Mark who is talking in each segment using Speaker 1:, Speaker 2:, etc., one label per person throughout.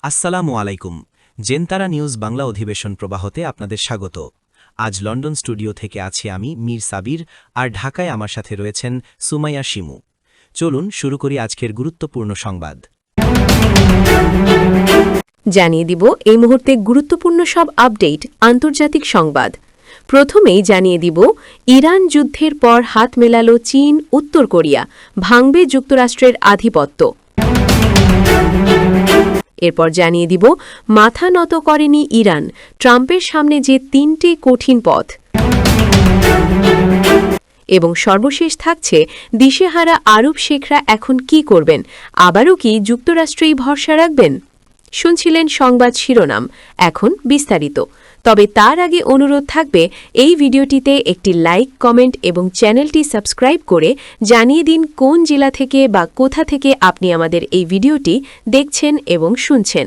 Speaker 1: আসসালামু আলাইকুম। জেনতারা নিউজ বাংলা অধিবেশন প্রবাহতে আপনাদের স্বাগত। আজ লন্ডন স্টুডিও থেকে আছি আমি মীর সাবির, আর ঢাকায় আমার সাথে রয়েছেন সুমাইয়া শিমু। চলুন শুরু করি আজকের গুরুত্বপূর্ণ সংবাদ।
Speaker 2: জানিয়ে দিব এই মুহূর্তে গুরুত্বপূর্ণ সব আপডেট আন্তর্জাতিক সংবাদ। প্রথমেই জানিয়ে দিব ইরান যুদ্ধের পর হাত মেলাল চীন, উত্তর কোরিয়া, ভাঙবে যুক্তরাষ্ট্রের আধিপত্য। এরপর জানিয়ে দিব মাথা নত করেনি ইরান, ট্রাম্পের সামনে যে তিনটে কঠিন পথ। এবং সর্বশেষ থাকছে দিশেহারা আরব শেখরা এখন কি করবেন, আবারও কি যুক্তরাষ্ট্রেই ভরসা রাখবেন? শুনছিলেন সংবাদ শিরোনাম, এখন বিস্তারিত। তবে তার আগে অনুরোধ থাকবে এই ভিডিওটিতে একটি লাইক, কমেন্ট এবং চ্যানেলটি সাবস্ক্রাইব করে জানিয়ে দিন কোন জেলা থেকে বা কোথা থেকে আপনি আমাদের এই ভিডিওটি দেখছেন এবং শুনছেন।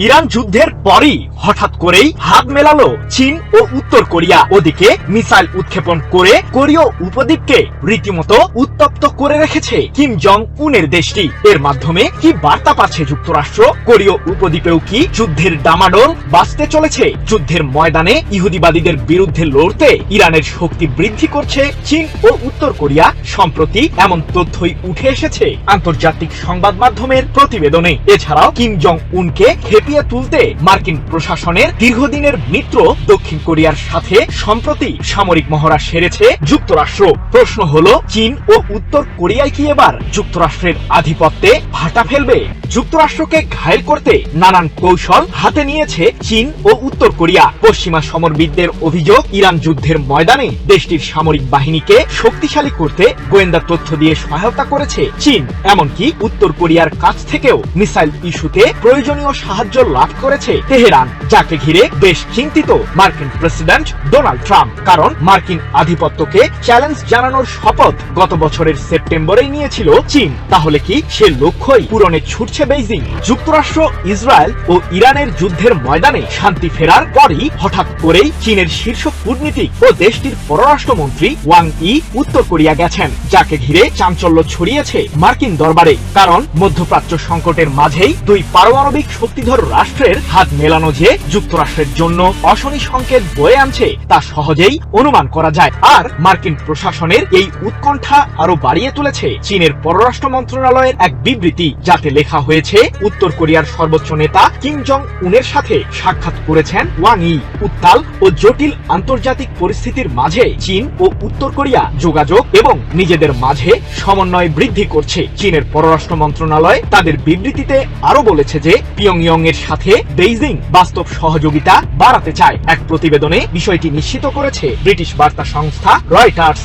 Speaker 3: ইরান যুদ্ধের পরই হঠাৎ করেই হাত মেলালো চীন ও উত্তর কোরিয়া। ওদিকে মিসাইল উৎক্ষেপণ করে কোরীয় উপদ্বীপকে রীতিমতো উত্তপ্ত করে রেখেছে কিম জং উনের দেশটি। এর মাধ্যমে কি বার্তা পাচ্ছে যুক্তরাষ্ট্র? কোরীয় উপদ্বীপেও কি যুদ্ধের ডামাডোল বাজতে চলেছে? যুদ্ধের ময়দানে ইহুদিবাদীদের বিরুদ্ধে লড়তে ইরানের শক্তি বৃদ্ধি করছে চীন ও উত্তর কোরিয়া। সম্প্রতি এমন তথ্যই উঠে এসেছে আন্তর্জাতিক সংবাদ মাধ্যমের প্রতিবেদনে। এছাড়াও কিম জং উনকে খেপিয়ে তুলতে মার্কিন প্রশাসনের দীর্ঘদিনের মিত্র দক্ষিণ কোরিয়ার সাথে সম্প্রতি সামরিক মহড়া সেরেছে যুক্তরাষ্ট্র। প্রশ্ন হলো, চীন ও উত্তর কোরিয়ায় কি এবার যুক্তরাষ্ট্রের আধিপত্যে ভাটা ফেলবে? যুক্তরাষ্ট্রকে ঘায়েল করতে নানান কৌশল হাতে নিয়েছে চীন ও উত্তর কোরিয়া। পশ্চিমা সমরবিদদের অভিযোগ, ইরান যুদ্ধের ময়দানে দেশটির সামরিক বাহিনীকে শক্তিশালী করতে গোয়েন্দা তথ্য দিয়ে সহায়তা করেছে চীন। এমনকি উত্তর কোরিয়ার কাছ থেকেও মিসাইল ইস্যুতে প্রয়োজনীয় সাহায্য লাভ করেছে তেহরান, যাকে ঘিরে বেশ চিন্তিত মার্কিন প্রেসিডেন্ট ডোনাল্ড ট্রাম্প। কারণ মার্কিন আধিপত্যকে চ্যালেঞ্জ জানানোর শপথ গত বছরের সেপ্টেম্বরেই নিয়েছিল চীন। তাহলে কি সে লক্ষ্যই পূরণে ছুটছে বেইজিং? যুক্তরাষ্ট্র, ইসরায়েল ও ইরানের যুদ্ধের ময়দানে শান্তি ফেরার পরই হঠাৎ করেই চীনের শীর্ষ কূটনীতিক ও দেশটির পররাষ্ট্রমন্ত্রী ওয়াং ই উত্তর কোরিয়া গেছেন, যাকে ঘিরে চাঞ্চল্য ছড়িয়েছে মার্কিন দরবারে। কারণ মধ্যপ্রাচ্য সংকটের মাঝেই দুই পারমাণবিক শক্তিধর রাষ্ট্রের হাত মেলানো যে যুক্তরাষ্ট্রের জন্য অশনি সংকেত বয়ে আনছে তা সহজেই অনুমান করা যায়। আর মার্কিন প্রশাসনের এই উৎকণ্ঠা আরো বাড়িয়ে তুলেছে চীনের পররাষ্ট্র মন্ত্রণালয়ের এক বিবৃতি, যাতে লেখা হয়েছে উত্তর কোরিয়ার সর্বোচ্চ নেতা কিম জং উনের সাথে সাক্ষাৎ করেছেন ওয়াং ই। উত্তাল ও জটিল আন্তর্জাতিক পরিস্থিতির মাঝে চীন ও উত্তর কোরিয়া যোগাযোগ এবং নিজেদের মাঝে সমন্বয় বৃদ্ধি করছে। চীনের পররাষ্ট্র মন্ত্রণালয় তাদের বিবৃতিতে আরো বলেছে যে পিয়ংইয়ং এর সাথে বেইজিং বাস্তব সহযোগিতা বাড়াতে চায়। এক প্রতিবেদনে বিষয়টি নিশ্চিত করেছে ব্রিটিশ বার্তা সংস্থা রয়টার্স।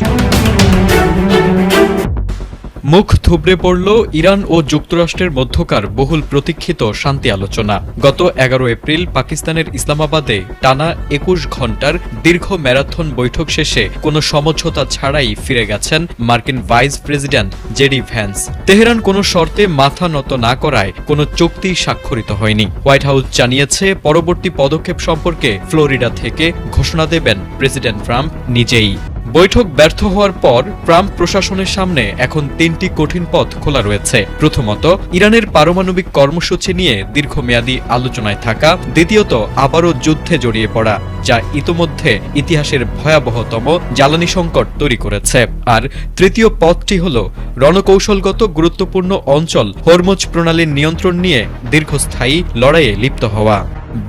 Speaker 4: মুখ থুবড়ে পড়ল ইরান ও যুক্তরাষ্ট্রের মধ্যকার বহুল প্রতীক্ষিত শান্তি আলোচনা। গত 11 এপ্রিল পাকিস্তানের ইসলামাবাদে টানা 21 ঘণ্টার দীর্ঘ ম্যারাথন বৈঠক শেষে কোনো সমঝোতা ছাড়াই ফিরে গেছেন মার্কিন vice president JD Vance. Tehran কোনো শর্তে মাথা নত না করায় কোনো চুক্তি স্বাক্ষরিত হয়নি। হোয়াইট হাউস জানিয়েছে পরবর্তী পদক্ষেপ সম্পর্কে ফ্লোরিডা থেকে ঘোষণা দেবেন প্রেসিডেন্ট ট্রাম্প নিজেই। বৈঠক ব্যর্থ হওয়ার পর ট্রাম্প প্রশাসনের সামনে এখন তিনটি কঠিন পথ খোলা রয়েছে। প্রথমত, ইরানের পারমাণবিক কর্মসূচি নিয়ে দীর্ঘমেয়াদী আলোচনায় থাকা। দ্বিতীয়ত, আবারও যুদ্ধে জড়িয়ে পড়া, যা ইতোমধ্যে ইতিহাসের ভয়াবহতম জ্বালানি সংকট তৈরি করেছে। আর তৃতীয় পথটি হল রণকৌশলগত গুরুত্বপূর্ণ অঞ্চল হরমুজ প্রণালীর নিয়ন্ত্রণ নিয়ে দীর্ঘস্থায়ী লড়াইয়ে লিপ্ত হওয়া।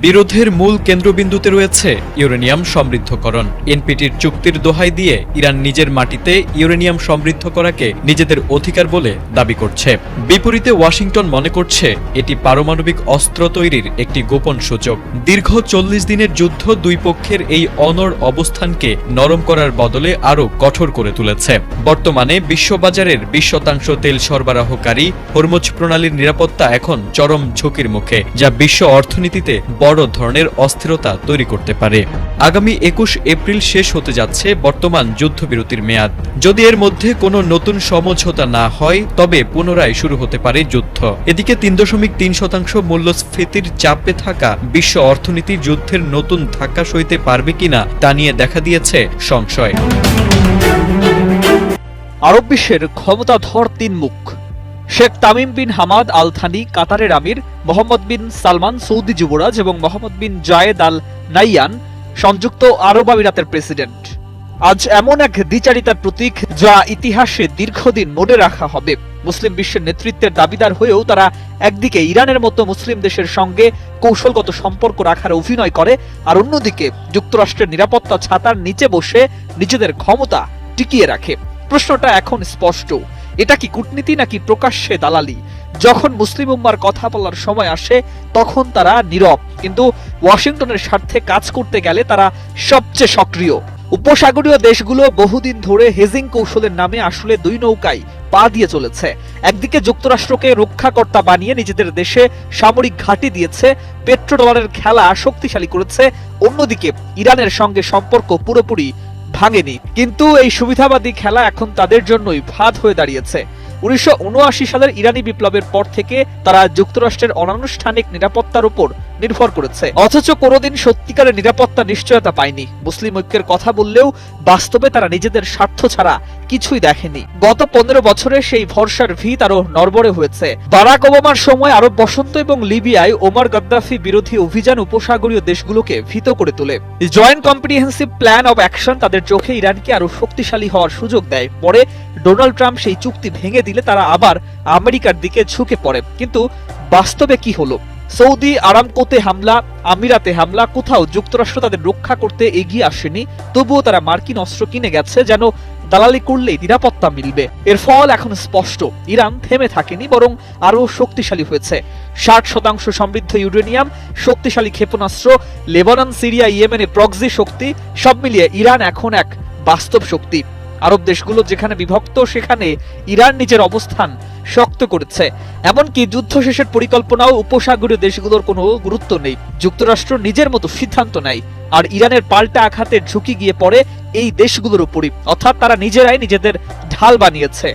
Speaker 4: বিরোধের মূল কেন্দ্রবিন্দুতে রয়েছে ইউরেনিয়াম সমৃদ্ধকরণ। এনপিটির চুক্তির দোহাই দিয়ে ইরান নিজের মাটিতে ইউরেনিয়াম সমৃদ্ধ করাকে নিজেদের অধিকার বলে দাবি করছে। বিপরীতে ওয়াশিংটন মনে করছে এটি পারমাণবিক অস্ত্র তৈরির একটি গোপন সুযোগ। দীর্ঘ 40 দিনের যুদ্ধ দুই পক্ষের এই অনড় অবস্থানকে নরম করার বদলে আরও কঠোর করে তুলেছে। বর্তমানে বিশ্ববাজারের 20% তেল সরবরাহকারী হরমুজ প্রণালীর নিরাপত্তা এখন চরম ঝুঁকির মুখে, যা বিশ্ব অর্থনীতিতে বড় ধরনের অস্থিরতা তৈরি করতে পারে। আগামী 21 এপ্রিল শেষ হতে যাচ্ছে বর্তমান যুদ্ধবিরতির মেয়াদ। যদি এর মধ্যে কোনো নতুন সমঝোতা না হয়, তবে পুনরায় শুরু হতে পারে যুদ্ধ। এদিকে 3.3% মূল্যস্ফীতির চাপে থাকা বিশ্ব অর্থনীতি যুদ্ধের নতুন ধাক্কা সইতে পারবে কিনা তা নিয়ে দেখা দিয়েছে সংশয়।
Speaker 5: আরব বিশ্বের ক্ষমতাধর তিন মুখ Sheikh Tamim bin Hamad Al Thani কাতারের আমির, মোহাম্মদ বিন সালমান সৌদি যুবরাজ এবং মোহাম্মদ বিন জায়েদ আল নাইয়ান সংযুক্ত আরব আমিরাতের প্রেসিডেন্ট। আজ এমন এক দ্বিচারিতার প্রতীক যা ইতিহাসে দীর্ঘদিন মনে রাখা হবে। মুসলিম বিশ্বের নেতৃত্বের দাবিদার হয়েও তারা একদিকে ইরানের মতো মুসলিম দেশের সঙ্গে কৌশলগত সম্পর্ক রাখার অভিনয় করে, আর অন্যদিকে যুক্তরাষ্ট্রের নিরাপত্তা ছাতার নিচে বসে নিজেদের ক্ষমতা টিকিয়ে রাখে। প্রশ্নটা এখন স্পষ্ট, এটা কি কূটনীতি নাকি প্রকাশ্যে দালালি? যখন মুসলিম উম্মার কথা বলার সময় আসে তখন তারা নীরব, কিন্তু ওয়াশিংটনের স্বার্থে কাজ করতে গেলে তারা সবচেয়ে সক্রিয়। উপসাগরীয় দেশগুলো বহুদিন ধরে হেজিং কৌশলের নামে আসলে দুই নৌকায় পা দিয়ে চলেছে। একদিকে যুক্তরাষ্ট্রকে রক্ষাকর্তা বানিয়ে নিজেদের দেশে সামরিক ঘাঁটি দিয়েছে, পেট্রোডলারের খেলা শক্তিশালী করেছে, অন্যদিকে ইরানের সঙ্গে সম্পর্ক পুরোপুরি ভাঙেনি। কিন্তু এই সুবিধাবাদী খেলা এখন তাদের জন্যই ফাঁদ হয়ে দাঁড়িয়েছে। 1979 সালের ইরানি বিপ্লবের পর থেকে তারা যুক্তরাষ্ট্রের অনানুষ্ঠানিক নিরাপত্তার উপর নির্ভর করেছে, অথচ কোনোদিন সত্যিকারের নিরাপত্তা নিশ্চয়তা পায়নি। মুসলিম ঐক্যের কথা বললেও বাস্তবে তারা নিজেদের স্বার্থ ছাড়া কিছুই দেখেনি। গত 15 বছরে সেই ভরসার ভিত আরো নড়বড়ে হয়েছে। বারাক ওবামার সময় আরব বসন্ত এবং লিবিয়ায় ওমর গাদ্দাফি বিরোধী অভিযান উপসাগরীয় দেশগুলোকে ভীত করে তোলে। Joint comprehensive plan of action তাদের চোখে ইরানকে আরো শক্তিশালী হওয়ার সুযোগ দেয়। পরে ডোনাল্ড ট্রাম্প সেই চুক্তি ভেঙে দিলে তারা আবার আমেরিকার দিকে ঝুঁকে পড়ে। কিন্তু বাস্তবে কি হলো? সৌদি আরামকোতে হামলা, আমিরাতে হামলা, কোথাও যুক্তরাষ্ট্র তাদের রক্ষা করতে এগিয়ে আসেনি। তবুও তারা মার্কিন অস্ত্র কিনে গেছে যেন দালালি করলেই নিরাপত্তা মিলবে। এর ফল এখন স্পষ্ট, ইরান থেমে থাকেনি, বরং আরো শক্তিশালী হয়েছে। 60% সমৃদ্ধ ইউরেনিয়াম, শক্তিশালী ক্ষেপণাস্ত্র, লেবানন, সিরিয়া, ইয়েমেনে প্রক্সি শক্তি, সব মিলিয়ে ইরান এখন এক বাস্তব শক্তি। আরব দেশগুলো যেখানে বিভক্ত সেখানে ইরান নিজের অবস্থান শক্ত করেছে। এমনকি যুদ্ধ শেষের পরিকল্পনাও উপসাগরীয় দেশগুলোর কোনো গুরুত্ব নেই। যুক্তরাষ্ট্র নিজের মতো সিদ্ধান্ত নেয়, আর ইরানের পাল্টা আঘাতের ঝুঁকি গিয়ে পড়ে এই দেশগুলোর উপরই, অর্থাৎ তারা নিজেরাই নিজেদের ঢাল বানিয়েছে।